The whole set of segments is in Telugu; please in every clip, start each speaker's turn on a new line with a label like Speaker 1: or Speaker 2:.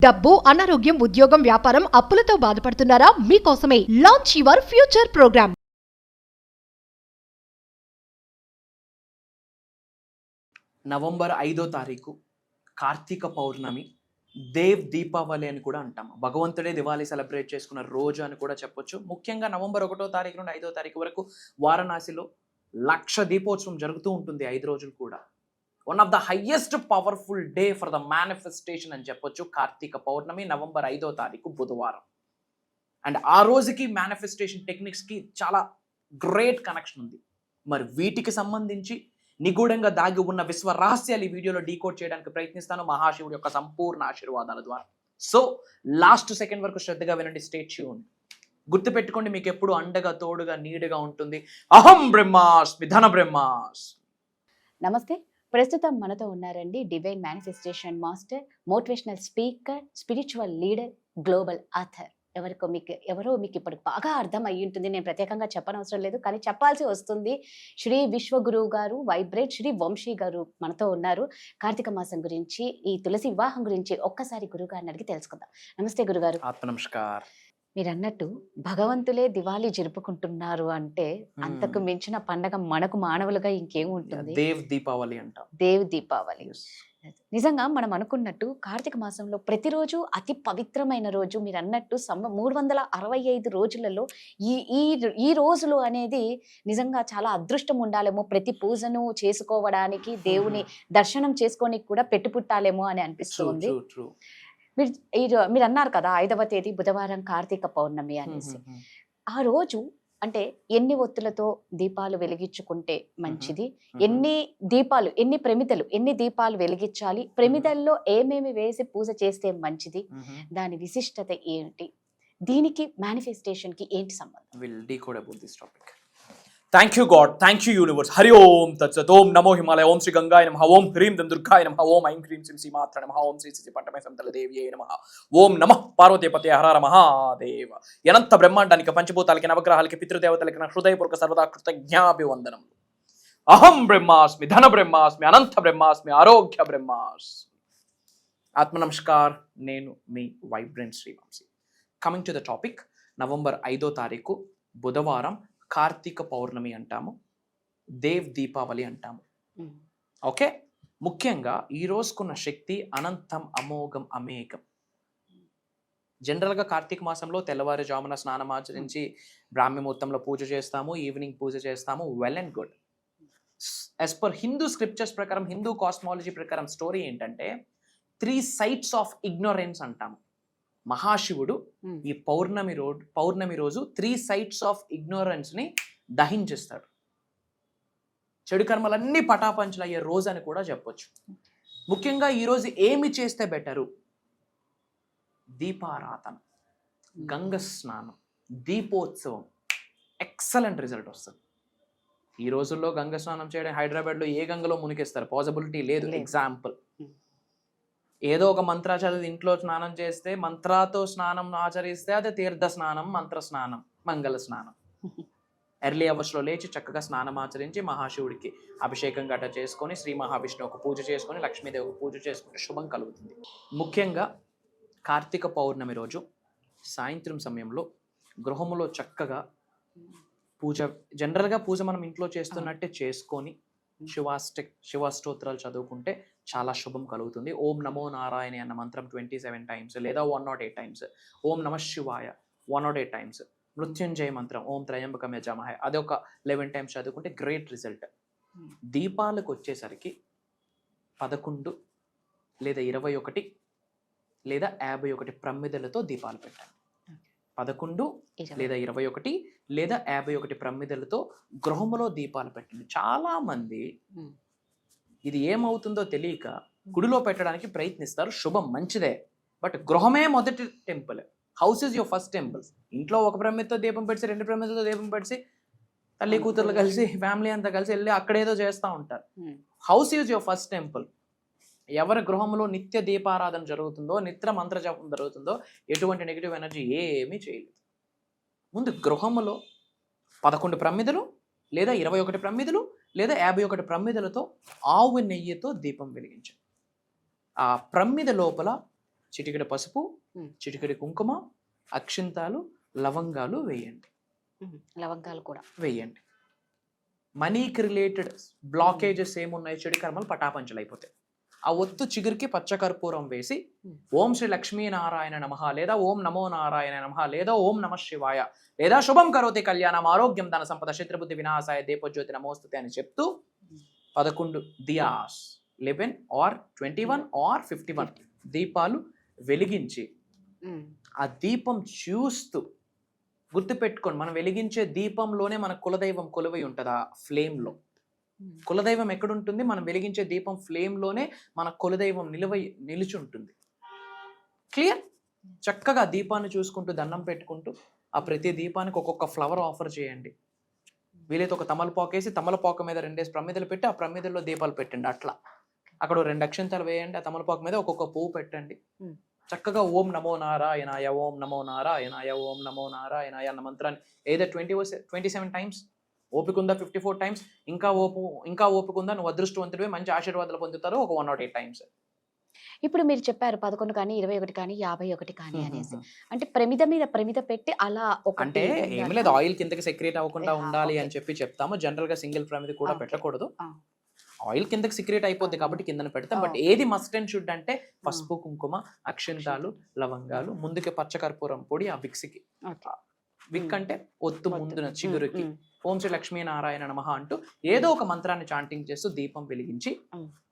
Speaker 1: డబ్బు, అనారోగ్యం, ఉద్యోగం, వ్యాపారం, అప్పులతో బాధపడుతున్నారా? మీకోసమే launch your future program.
Speaker 2: November 5వ తారీఖు కార్తీక పౌర్ణమి, దేవ్ దీపావళి అని కూడా అంటాము. భగవంతుడే దివాళీ సెలబ్రేట్ చేసుకున్న రోజు అని కూడా చెప్పొచ్చు. ముఖ్యంగా నవంబర్ 1వ తారీఖు నుండి 5వ తారీఖు వరకు వారణాసిలో 1,00,000 దీపోత్సవం జరుగుతూ ఉంటుంది. 5 రోజులు కూడా one of the highest powerful day for the manifestation అని చెప్పొచ్చు. కార్తీక పౌర్ణమి నవంబర్ 5వ తారీఖు బుధవారం. అండ్ ఆ రోజుకి మేనిఫెస్టేషన్ టెక్నిక్స్కి చాలా గ్రేట్ కనెక్షన్ ఉంది. మరి వీటికి సంబంధించి నిగూఢంగా దాగి ఉన్న విశ్వ రహస్యాలు ఈ వీడియోలో డీకోడ్ చేయడానికి ప్రయత్నిస్తాను మహాశివుడి యొక్క సంపూర్ణ ఆశీర్వాదాల ద్వారా. సో లాస్ట్ సెకండ్ వరకు శ్రద్ధగా వినండి, స్టే ట్యూన్. గుర్తుపెట్టుకోండి, మీకు ఎప్పుడు అండగా తోడుగా నీడుగా ఉంటుంది అహం బ్రహ్మాస్మి ధన బ్రహ్మాస్మి.
Speaker 3: నమస్తే. ప్రస్తుతం మనతో ఉన్నారండి divine manifestation master, motivational speaker, spiritual leader, global author. ఎవరో మీకు ఇప్పుడు బాగా అర్థం అయ్యి ఉంటుంది. నేను ప్రత్యేకంగా చెప్పనవసరం లేదు, కానీ చెప్పాల్సి వస్తుంది. శ్రీ విశ్వగురువు గారు, వైబ్రేట్ శ్రీ వంశీ గారు మనతో ఉన్నారు. కార్తీక మాసం గురించి, ఈ తులసి వివాహం గురించి ఒక్కసారి గురువు గారిని అడిగి తెలుసుకుందాం. నమస్తే గురుగారు.
Speaker 2: నమస్కారం.
Speaker 3: మీరు అన్నట్టు భగవంతులే దివాళీ జరుపుకుంటున్నారు అంటే అంతకు మించిన పండగ మనకు మానవులుగా ఇంకేం ఉంటుంది?
Speaker 2: దేవ్ దీపావళి అంటాం.
Speaker 3: దేవ్ దీపావళి. నిజంగా మనం అనుకున్నట్టు కార్తీక మాసంలో ప్రతిరోజు అతి పవిత్రమైన రోజు. మీరు అన్నట్టు 365 రోజులలో ఈ రోజులు అనేది నిజంగా చాలా అదృష్టం ఉండాలేమో. ప్రతి పూజను చేసుకోవడానికి, దేవుని దర్శనం చేసుకోనికి కూడా పెట్టుపుట్టాలేమో అని అనిపిస్తుంది. మీరు అన్నారు కదా 5వ తేదీ బుధవారం కార్తీక పౌర్ణమి అనేసి. ఆ రోజు అంటే ఎన్ని ఒత్తులతో దీపాలు వెలిగించుకుంటే మంచిది, ఎన్ని దీపాలు వెలిగించాలి, ప్రమిదల్లో ఏమేమి వేసి పూజ చేస్తే మంచిది, దాని విశిష్టత ఏంటి, దీనికి మేనిఫెస్టేషన్ కి ఏంటి సంబంధం?
Speaker 2: Will decode about this topic. Thank you God, thank you universe. Hari Om తత్సత్. ఓం నమో హిమాలయ, ఓం శ్రీ గంగాయ నమః, ఓం హ్రీం దుర్గాయ నమః, ఓం ఐం హ్రీం శ్రీం శ్రీమాత్ర నమః, ఓం శ్రీ శ్రీ పట్టమే సంతల దేవ్యై నమః, ఓం నమః పార్వతీపతే హర హర మహాదేవ. అనంత బ్రహ్మాండానికి, పంచభూతాలకి, నవగ్రహాలకి, పితృదేవతలకి నా హృదయపూర్వక సర్వదా కృతజ్ఞాభివందనం. అహం బ్రహ్మాస్మి ధన బ్రహ్మాస్మి అనంత బ్రహ్మాస్మి ఆరోగ్య బ్రహ్మాస్మి. ఆత్మ నమస్కార్. నేను మీ vibrant Shri Vamsi. Coming to the topic. November 5వ తారీఖు బుధవారం కార్తీక పౌర్ణమి అంటాము, దేవ్ దీపావళి అంటాము. ఓకే, ముఖ్యంగా ఈ రోజుకున్న శక్తి అనంతం, అమోఘం, అమేఘం. జనరల్గా కార్తీక మాసంలో తెల్లవారుజామున స్నానం ఆచరించి బ్రాహ్మీ ముహూర్తంలో పూజ చేస్తాము, ఈవినింగ్ పూజ చేస్తాము. Well and good. As per Hindu scriptures ప్రకారం, హిందూ కాస్మాలజీ ప్రకారం స్టోరీ ఏంటంటే 3 సైట్స్ ఆఫ్ ఇగ్నోరెన్స్ అంటాము. మహాశివుడు ఈ పౌర్ణమి రోజు 3 సైట్స్ ఆఫ్ ఇగ్నోరెన్స్ ని దహించేస్తాడు. చెడు కర్మలన్నీ పటాపంచలు అయ్యే రోజు అని కూడా చెప్పొచ్చు. ముఖ్యంగా ఈ రోజు ఏమి చేస్తే బెటరు? దీపారాధన, గంగ స్నానం, దీపోత్సవం. ఎక్సలెంట్ రిజల్ట్ వస్తుంది. ఈ రోజుల్లో గంగ స్నానం చేయడం హైదరాబాద్లో ఏ గంగలో మునికేస్తారు, పాసిబిలిటీ లేదు. ఎగ్జాంపుల్, ఏదో ఒక మంత్ర చదివి ఇంట్లో స్నానం చేస్తే, మంత్రాతో స్నానం ఆచరిస్తే అది తీర్థ స్నానం, మంత్ర స్నానం, మంగళ స్నానం. ఎర్లీ అవర్స్లో లేచి చక్కగా స్నానం ఆచరించి మహాశివుడికి అభిషేకం గట్ట చేసుకొని, శ్రీ మహావిష్ణువు ఒక పూజ చేసుకొని, లక్ష్మీదేవి ఒక పూజ చేసుకుంటే శుభం కలుగుతుంది. ముఖ్యంగా కార్తీక పౌర్ణమి రోజు సాయంత్రం సమయంలో గృహములో చక్కగా పూజ, జనరల్గా పూజ మనం ఇంట్లో చేస్తున్నట్టే చేసుకొని శివాష్టోత్రాలు చదువుకుంటే చాలా శుభం కలుగుతుంది. ఓం నమో నారాయణ అన్న మంత్రం 27 టైమ్స్ లేదా 108 టైమ్స్, ఓం నమ శివాయ 108 టైమ్స్, మృత్యుంజయ మంత్రం ఓం త్రయంబకం యజామహే అది ఒక 11 టైమ్స్ చదువుకుంటే గ్రేట్ రిజల్ట్. దీపాలకు వచ్చేసరికి 11 లేదా 21 లేదా 51 ప్రమిదలతో దీపాలు పెట్టాలి. 11 లేదా 21 లేదా 51 ప్రమిదలతో గృహంలో దీపాలు పెట్టండి. చాలా మంది ఇది ఏమవుతుందో తెలియక గుడిలో పెట్టడానికి ప్రయత్నిస్తారు. శుభం, మంచిదే, బట్ గృహమే మొదటి temple. House is your first temple. ఇంట్లో ఒక ప్రమిదతో దీపం పెడిసి, 2 ప్రమిదలతో దీపం పెడిసి, తల్లి కూతుర్లు కలిసి, ఫ్యామిలీ అంతా కలిసి వెళ్ళి అక్కడేదో చేస్తూ ఉంటారు. House is your first temple. ఎవరి గృహంలో నిత్య దీపారాధన జరుగుతుందో, నిత్య మంత్ర జపం జరుగుతుందో, ఎటువంటి నెగిటివ్ ఎనర్జీ ఏమీ చేయలేదు. ముందు గృహంలో 11 ప్రమిదలు లేదా 21 ప్రమిదలు లేదా 51 ప్రమిదలతో ఆవు నెయ్యితో దీపం వెలిగించండి. ఆ ప్రమిద లోపల చిటికెడు పసుపు, చిటికెడు కుంకుమ, అక్షింతాలు, లవంగాలు వేయండి.
Speaker 3: లవంగాలు కూడా
Speaker 2: వేయండి. మనీకి రిలేటెడ్ బ్లాకేజెస్ ఏమున్నాయి, చెడు కర్మలు పటాపంచలు అయిపోతాయి. ఆ ఒత్తు చిగురికి పచ్చకర్పూరం వేసి ఓం శ్రీ లక్ష్మీనారాయణ నమః లేదా ఓం నమో నారాయణ నమః లేదా ఓం నమ శివాయ లేదా శుభం కరోతి కళ్యాణం ఆరోగ్యం ధన సంపద శత్రుబుద్ధి వినాశాయ దీపజ్యోతి నమోస్తుతే అని చెప్తూ 11 దియాస్ 11 or 21 or 51 దీపాలు వెలిగించి ఆ దీపం చూస్తూ గుర్తుపెట్టుకోండి, మనం వెలిగించే దీపంలోనే మన కులదైవం కొలువై ఉంటుంది. ఆ ఫ్లేమ్లో కులదైవం ఎక్కడుంటుంది? మనం వెలిగించే దీపం ఫ్లేమ్లోనే మన కులదైవం నిలిచి ఉంటుంది. క్లియర్? చక్కగా దీపాన్ని చూసుకుంటూ దండం పెట్టుకుంటూ ఆ ప్రతి దీపానికి ఒక్కొక్క ఫ్లవర్ ఆఫర్ చేయండి. వీలైతే ఒక తమలపాకు వేసి తమలపాకు మీద 2 ప్రమిదలు పెట్టి ఆ ప్రమిదల్లో దీపాలు పెట్టండి. అట్లా అక్కడ 2 అక్షంతాలు వేయండి. ఆ తమలపాకు మీద ఒక్కొక్క పువ్వు పెట్టండి. చక్కగా ఓం నమో నారాయణాయ, ఓం నమో నారాయణాయ, ఓం నమో నారాయణాయ అన్న మంత్రాన్ని ఏదో 27 టైమ్స్, ఓపిక ఉందా 54 టైమ్స్, ఇంకా ఓపిక ఉందా నువ్వు అదృష్టవంతుడివే, మంచి ఆశీర్వాదాలు పొందుతారు ఒక 108 టైమ్స్.
Speaker 3: ఇప్పుడు మీరు చెప్పారు 11 కానీ 21 కానీ 51 కానీ అనేసి, అంటే ప్రమిద మీద ప్రమిద పెట్టి అలా
Speaker 2: అంటే ఏం లేదు, ఆయిల్ కిందకి సెక్రేట్ అవ్వకుండా ఉండాలి అని చెప్తాము. జనరల్ గా సింగిల్ ప్రమిద కూడా పెట్టకూడదు. ఆయిల్ కిందకి సిక్రెట్ అయిపోద్ది కాబట్టి కిందన పెడతాం. బట్ ఏది మస్ట్ అండ్ షుడ్ అంటే పసుపు, కుంకుమ, అక్షింతాలు, లవంగాలు, ముందుకి పచ్చకర్పూరం పొడి, ఆ విక్స్కి విక్ అంటే ఒత్తు ముందున చిగురుకి ఓం శ్రీ లక్ష్మీనారాయణ నమః అంటూ ఏదో ఒక మంత్రాన్ని చాంటింగ్ చేస్తూ దీపం వెలిగించి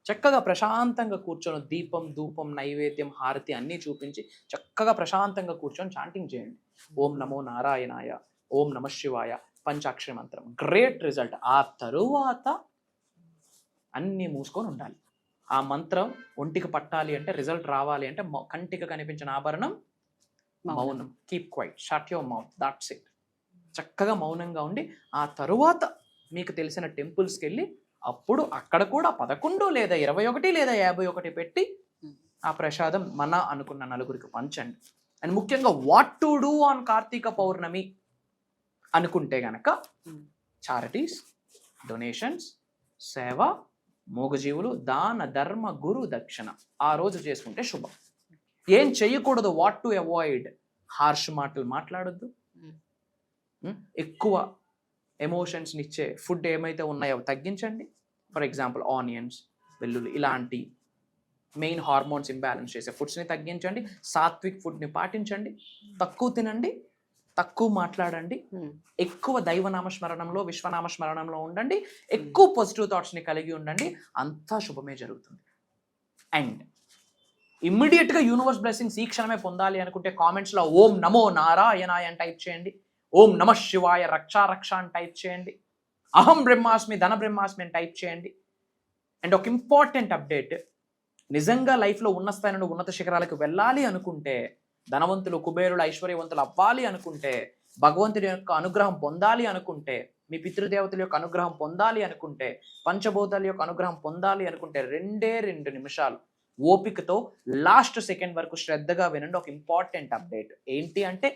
Speaker 2: చక్కగా ప్రశాంతంగా కూర్చొని దీపం, ధూపం, నైవేద్యం, హారతి అన్నీ చూపించి చక్కగా ప్రశాంతంగా కూర్చొని చాంటింగ్ చేయండి. ఓం నమో నారాయణాయ, ఓం నమ శివాయ, పంచాక్షరి మంత్రం. Great result. ఆ తరువాత అన్నీ మూసుకొని ఉండాలి. ఆ మంత్రం ఒంటికి పట్టాలి అంటే, రిజల్ట్ రావాలి అంటే కంటికి కనిపించిన ఆభరణం మౌనం. Keep quiet, shut your mouth, that's it. చక్కగా మౌనంగా ఉండి ఆ తరువాత మీకు తెలిసిన టెంపుల్స్కి వెళ్ళి అప్పుడు అక్కడ కూడా 11 లేదా 21 లేదా 51 పెట్టి ఆ ప్రసాదం మన అనుకున్న నలుగురికి పంచండి. అండ్ ముఖ్యంగా what to do on Karthika Pournami అనుకుంటే గనక చారిటీస్, డొనేషన్స్, సేవ, మూగజీవులు, దాన, ధర్మ, గురు, దక్షిణ ఆ రోజు చేసుకుంటే శుభం. ఏం చెయ్యకూడదు? What to avoid? హార్ష్ మాటలు మాట్లాడొద్దు. ఎక్కువ ఎమోషన్స్ని ఇచ్చే ఫుడ్ ఏమైతే ఉన్నాయో తగ్గించండి. ఫర్ ఎగ్జాంపుల్ ఆనియన్స్, వెల్లుల్లి ఇలాంటి మెయిన్ హార్మోన్స్ ఇంబ్యాలెన్స్ చేసే ఫుడ్స్ని తగ్గించండి. సాత్విక్ ఫుడ్ని పాటించండి. తక్కువ తినండి, తక్కువ మాట్లాడండి, ఎక్కువ దైవనామస్మరణంలో, విశ్వనామస్మరణంలో ఉండండి, ఎక్కువ పాజిటివ్ థాట్స్ని కలిగి ఉండండి. అంతా శుభమే జరుగుతుంది. అండ్ ఇమ్మీడియట్గా యూనివర్స్ బ్లెస్సింగ్స్ ఈ క్షణమే పొందాలి అనుకుంటే కామెంట్స్లో ఓం నమో నారాయణాయ అని టైప్ చేయండి. ఓం నమ శివాయ రక్షా రక్ష అని టైప్ చేయండి. అహం బ్రహ్మాస్మి, ధన బ్రహ్మాస్మి అని టైప్ చేయండి. అండ్ ఒక ఇంపార్టెంట్ అప్డేట్, నిజంగా లైఫ్లో ఉన్న స్థాయి నుండి ఉన్నత శిఖరాలకు వెళ్ళాలి అనుకుంటే, ధనవంతులు, కుబేరులు, ఐశ్వర్యవంతులు అవ్వాలి అనుకుంటే, భగవంతుడి యొక్క అనుగ్రహం పొందాలి అనుకుంటే, మీ పితృదేవతల యొక్క అనుగ్రహం పొందాలి అనుకుంటే, పంచభూతాల యొక్క అనుగ్రహం పొందాలి అనుకుంటే 2 నిమిషాలు ఓపికతో లాస్ట్ సెకండ్ వరకు శ్రద్ధగా వినండి. ఒక ఇంపార్టెంట్ అప్డేట్ ఏంటి అంటే,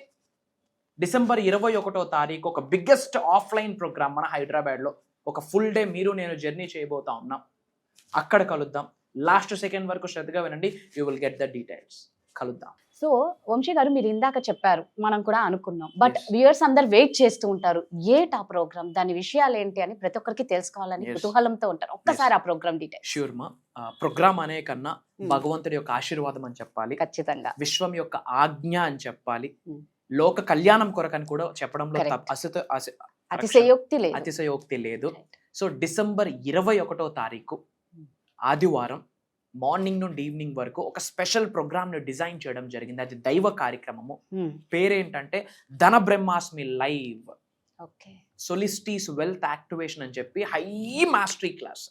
Speaker 2: డిసెంబర్ 21వ తారీఖు ఒక బిగ్గెస్ట్ ఆఫ్లైన్ ప్రోగ్రామ్ మన హైదరాబాద్లో ఒక ఫుల్ డే మీరు నేను జర్నీ చేయబోతా ఉన్నాం. అక్కడ కలుద్దాం. లాస్ట్ సెకండ్ వరకు శ్రద్ధగా వినండి. You will get the details. కలుద్దాం.
Speaker 3: సో వంశీ గారు, మీరు ఇందాక చెప్పారు, మనం కూడా అనుకున్నాం, బట్ వ్యూయర్స్ అందరు వెయిట్ చేస్తూ ఉంటారు ఏట్ ఆ ప్రోగ్రామ్, దాని విషయాలు ఏంటి అని ప్రతి ఒక్కరికి తెలుసుకోవాలని కుతూహలంతో ఉంటారు. ఒక్కసారి ఆ ప్రోగ్రామ్ డీటెయిల్స్.
Speaker 2: ష్యూర్ మా. ప్రోగ్రామ్ అనే కన్నా భగవంతుడి యొక్క ఆశీర్వాదం అని చెప్పాలి,
Speaker 3: ఖచ్చితంగా
Speaker 2: విశ్వం యొక్క ఆజ్ఞ అని చెప్పాలి, లోక కళ్యాణం కొరకని కూడా చెప్పడంలో అతిశయోక్తి లేదు. సో డిసెంబర్ 21వ తారీఖు ఆదివారం మార్నింగ్ నుండి ఈవినింగ్ వరకు ఒక స్పెషల్ ప్రోగ్రామ్ ని డిజైన్ చేయడం జరిగింది. అది దైవ కార్యక్రమము. పేరేంటంటే ధన బ్రహ్మాస్మి లైవ్ సొలిస్టీస్ వెల్త్ యాక్టివేషన్ అని చెప్పి హై మాస్టరీ క్లాస్.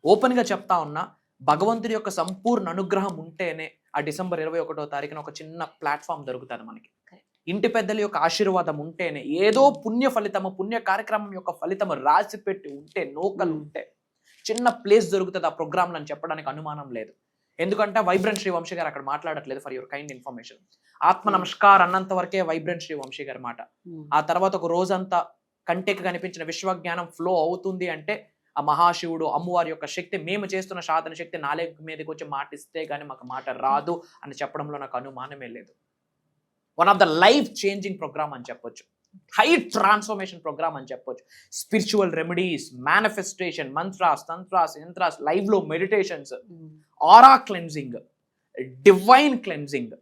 Speaker 2: ఓపెన్ గా చెప్తా ఉన్నా, భగవంతుడి యొక్క సంపూర్ణ అనుగ్రహం ఉంటేనే ఆ డిసెంబర్ 21వ తారీఖున ఒక చిన్న ప్లాట్ఫామ్ దొరుకుతుంది మనకి. ఇంటి పెద్దల యొక్క ఆశీర్వాదం ఉంటేనే, ఏదో పుణ్య ఫలితము, పుణ్య కార్యక్రమం యొక్క ఫలితము రాసి పెట్టి ఉంటే, నోకలు ఉంటే చిన్న ప్లేస్ దొరుకుతుంది ఆ ప్రోగ్రామ్ అని చెప్పడానికి అనుమానం లేదు. ఎందుకంటే వైబ్రెంట్ శ్రీ వంశీ గారు అక్కడ మాట్లాడట్లేదు. ఫర్ యువర్ కైండ్ ఇన్ఫర్మేషన్, ఆత్మ నమస్కార్ అన్నంత వరకే వైబ్రెంట్ శ్రీ వంశీ గారి మాట. ఆ తర్వాత ఒక రోజంతా కంటికి కనిపించిన విశ్వజ్ఞానం ఫ్లో అవుతుంది అంటే ఆ మహాశివుడు అమ్మవారి యొక్క శక్తి, మేము చేస్తున్న సాధన శక్తి నాలుగు మీదకి వచ్చి మాట ఇస్తే కానీ మాకు మాట రాదు అని చెప్పడంలో నాకు అనుమానమే లేదు. One of the life changing program అని చెప్పొచ్చు, హై ట్రాన్స్ఫర్మేషన్ ప్రోగ్రామ్ అని చెప్పొచ్చు. Spiritual remedies, manifestation, mantras, tantras, yantras, live లో meditations, aura cleansing, divine cleansing,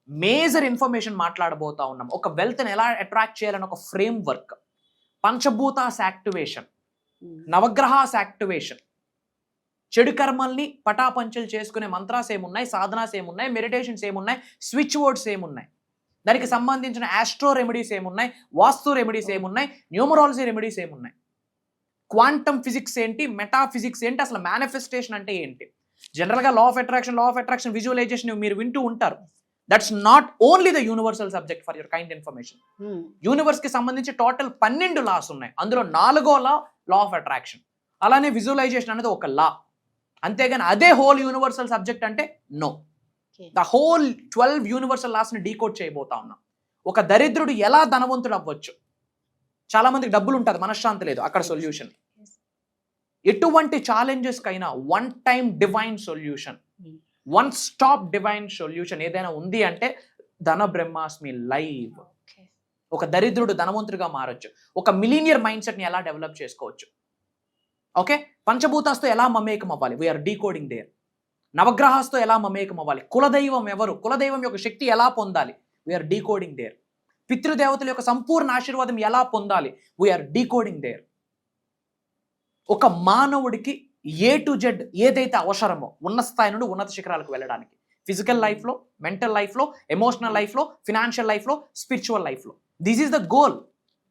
Speaker 2: major information మాట్లాడబోతా ఉన్నాం. ఒక వెల్త్ని ఎలా అట్రాక్ట్ చేయాలని ఒక ఫ్రేమ్ వర్క్, పంచభూతాస్ యాక్టివేషన్, నవగ్రహాస్ యాక్టివేషన్, చెడు కర్మల్ని పటాపంచలు చేసుకునే మంత్రాస్ ఏమున్నాయి, సాధనాస్ ఏమున్నాయి, మెడిటేషన్స్ ఏమున్నాయి, స్విచ్ వర్డ్స్ ఏమున్నాయి, దానికి సంబంధించిన ఆస్ట్రో రెమెడీస్ ఏమున్నాయి, వాస్తు రెమెడీస్ ఏమున్నాయి, న్యూమరాలజీ రెమెడీస్ ఏమున్నాయి, క్వాంటమ్ ఫిజిక్స్ ఏంటి, మెటాఫిజిక్స్ ఏంటి, అసలు మేనిఫెస్టేషన్ అంటే ఏంటి. జనరల్గా లా ఆఫ్ అట్రాక్షన్ విజువలైజేషన్ మీరు వింటూ ఉంటారు. That's not only the universal subject for your kind information. Universe కి సంబంధించి టోటల్ 12 లాస్ ఉన్నాయి. అందులో 4వ లా ఆఫ్ అట్రాక్షన్. అలానే విజువలైజేషన్ అనేది ఒక లా. అంతేగాని అదే హోల్ యూనివర్సల్ సబ్జెక్ట్ అంటే no. The whole 12 universal laws ని డీకోడ్ చేయబోతా ఉన్నాం. ఒక దరిద్రుడు ఎలా ధనవంతుడు అవ్వచ్చు. చాలా మందికి డబ్బులు ఉంటుంది, మనశ్శాంతి లేదు, అక్కడ సొల్యూషన్. ఎటువంటి ఛాలెంజెస్ కైనా one time divine solution, one stop divine solution ఏదైనా ఉంది అంటే ధన బ్రహ్మాస్మి లైవ్. ఒక దరిద్రుడు ధనవంతుడిగా మారచ్చు. ఒక మిలీనియర్ మైండ్ సెట్ ని ఎలా డెవలప్ చేసుకోవచ్చు. ఓకే, పంచభూతాస్తో ఎలా మమేకం అవ్వాలి, వీఆర్ డీకోడింగ్ దేర్. నవగ్రహాస్తో ఎలా మమేకం అవ్వాలి, కులదైవం ఎవరు, కులదైవం యొక్క శక్తి ఎలా పొందాలి, వీఆర్ డీకోడింగ్ దేర్. పితృదేవతల యొక్క సంపూర్ణ ఆశీర్వాదం ఎలా పొందాలి, వీఆర్ డీకోడింగ్ దేర్. ఒక మానవుడికి A to Z ఏదైతే అవసరమో ఉన్న స్థాయి నుండి ఉన్నత శిఖరాలకు వెళ్ళడానికి, ఫిజికల్ లైఫ్లో, మెంటల్ లైఫ్లో, ఎమోషనల్ లైఫ్లో, ఫినాన్షియల్ లైఫ్లో, స్పిరిచువల్ లైఫ్లో, దిస్ ఈస్ ద గోల్.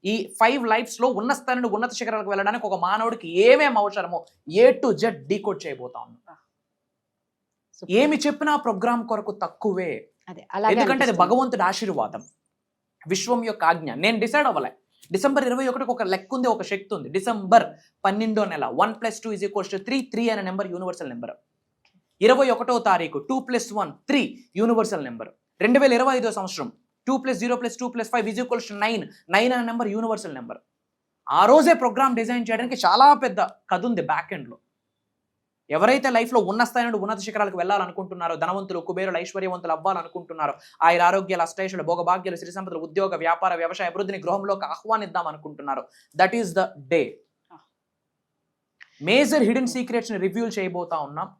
Speaker 2: ఈ 5 లైఫ్స్లో ఉన్న స్థాయి నుండి ఉన్నత శిఖరాలకు వెళ్ళడానికి ఒక మానవుడికి ఏమేమి అవసరమో A to Z డీకోడ్ చేయబోతా ఉన్నాం. ఏమి చెప్పినా ప్రోగ్రామ్ కొరకు తక్కువే, ఎందుకంటే అది భగవంతుడి ఆశీర్వాదం, విశ్వం యొక్క ఆజ్ఞ. నేను డిసైడ్ అవ్వలే. డిసెంబర్ 21 ఒక లెక్క ఉంది, ఒక శక్తి ఉంది. డిసెంబర్ 12వ నెల 1 + 2 = 3. 3 అనే నెంబర్ యూనివర్సల్ నెంబర్. 21వ తారీఖు 2 + 1 3 యూనివర్సల్ నెంబర్. 2025వ సంవత్సరం 2 + 0 + 2 + 5 = 9. 9 అనే నెంబర్ యూనివర్సల్ నెంబర్. ఆ రోజే ప్రోగ్రామ్ డిజైన్ చేయడానికి చాలా పెద్ద కథ ఉంది బ్యాక్ ఎండ్లో. ఎవరైతే లైఫ్లో ఉన్న స్థాయి నుండి ఉన్నత శిఖరాలకు వెళ్ళాలనుకుంటున్నారో, ధనవంతులు, కుబేరులు, ఐశ్వర్యవంతులు అవ్వాలనుకుంటున్నారో, ఆయన ఆరోగ్యాలు, అష్టైశ్వర్యాలు, భోగభాగ్యాలు, సిరి సంపదలు, ఉద్యోగ, వ్యాపార, వ్యవసాయ అభివృద్ధిని గృహంలోకి ఆహ్వానిద్దాం అనుకుంటున్నారు, that is the day. Major hidden secrets ని రివ్యూల్ చేయబోతా ఉన్నాం.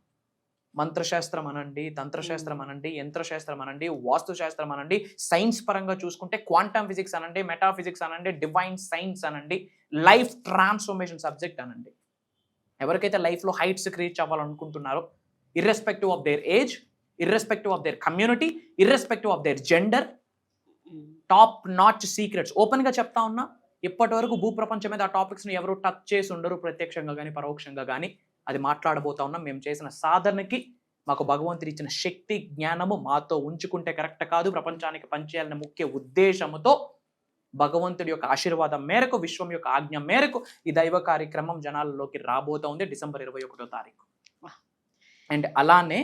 Speaker 2: మంత్రశాస్త్రం అనండి, తంత్రశాస్త్రం అనండి, యంత్రశాస్త్రం అనండి, వాస్తుశాస్త్రం అనండి, సైన్స్ పరంగా చూసుకుంటే క్వాంటమ్ ఫిజిక్స్ అనండి, మెటాఫిజిక్స్ అనండి, డివైన్ సైన్స్ అనండి, లైఫ్ ట్రాన్స్ఫర్మేషన్ సబ్జెక్ట్ అనండి. ఎవరికైతే లైఫ్లో హైట్స్కి రీచ్ అవ్వాలనుకుంటున్నారో, irrespective of their age, irrespective of their community, irrespective of their gender, top notch secrets ఓపెన్గా చెప్తా ఉన్నా. ఇప్పటి వరకు భూప్రపంచం మీద ఆ టాపిక్స్ని ఎవరు టచ్ చేసి ఉండరు, ప్రత్యక్షంగా కానీ పరోక్షంగా కానీ. అది మాట్లాడబోతా ఉన్నాం. మేము చేసిన సాధనకి మాకు భగవంతుడు ఇచ్చిన శక్తి, జ్ఞానము మాతో ఉంచుకుంటే కరెక్ట్ కాదు, ప్రపంచానికి పంచేయాలనే ముఖ్య ఉద్దేశంతో భగవంతుడి యొక్క ఆశీర్వాదం మేరకు, విశ్వం యొక్క ఆజ్ఞ మేరకు ఈ దైవ కార్యక్రమం జనాల్లోకి రాబోతా ఉంది డిసెంబర్ 21వ తారీఖు. అండ్ అలానే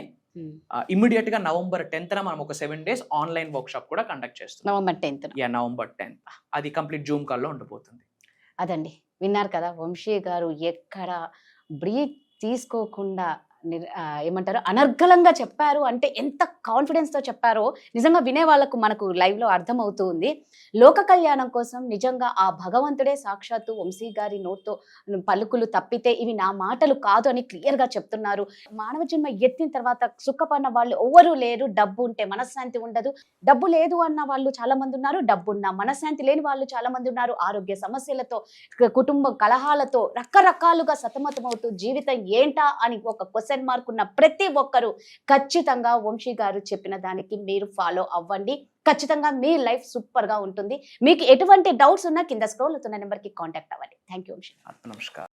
Speaker 2: ఇమ్మీడియట్ గా నవంబర్ 10th మనం ఒక 7 days ఆన్లైన్ వర్క్ షాప్ కూడా కండక్ట్ చేస్తాం. నవంబర్ 10th అది కంప్లీట్ జూమ్ కాల్లో ఉండబోతుంది.
Speaker 3: అదండి, విన్నారు కదా, వంశీ గారు ఎక్కడ బ్రీత్ తీసుకోకుండా ఏమంటారు అనర్గళంగా చెప్పారు. అంటే ఎంత కాన్ఫిడెన్స్ తో చెప్పారో నిజంగా వినే వాళ్ళకు మనకు లైవ్ లో అర్థం అవుతూ ఉంది. లోక కళ్యాణం కోసం నిజంగా ఆ భగవంతుడే సాక్షాత్తు వంశీ గారి నోట్తో పలుకులు తప్పితే ఇవి నా మాటలు కాదు అని క్లియర్ గా చెప్తున్నారు. మానవ జన్మ ఎత్తిన తర్వాత సుఖపడిన వాళ్ళు ఎవరు లేరు. డబ్బు ఉంటే మనశ్శాంతి ఉండదు, డబ్బు లేదు అన్న వాళ్ళు చాలా మంది ఉన్నారు, డబ్బున్న మనశ్శాంతి లేని వాళ్ళు చాలా మంది ఉన్నారు. ఆరోగ్య సమస్యలతో, కుటుంబ కలహాలతో రకరకాలుగా సతమతమవుతూ జీవితం ఏంటా అని ఒక క్వశ్చన్ మార్క్ ఉన్న ప్రతి ఒక్కరూ ఖచ్చితంగా వంశీ గారు చెప్పిన దానికి మీరు ఫాలో అవ్వండి. ఖచ్చితంగా మీ లైఫ్ సూపర్ గా ఉంటుంది. మీకు ఎటువంటి డౌట్స్ ఉన్నా కింద స్క్రోల్ అవుతున్న నెంబర్ కి కాంటాక్ట్ అవ్వండి. Thank you Vamshi.
Speaker 2: నమస్కారం.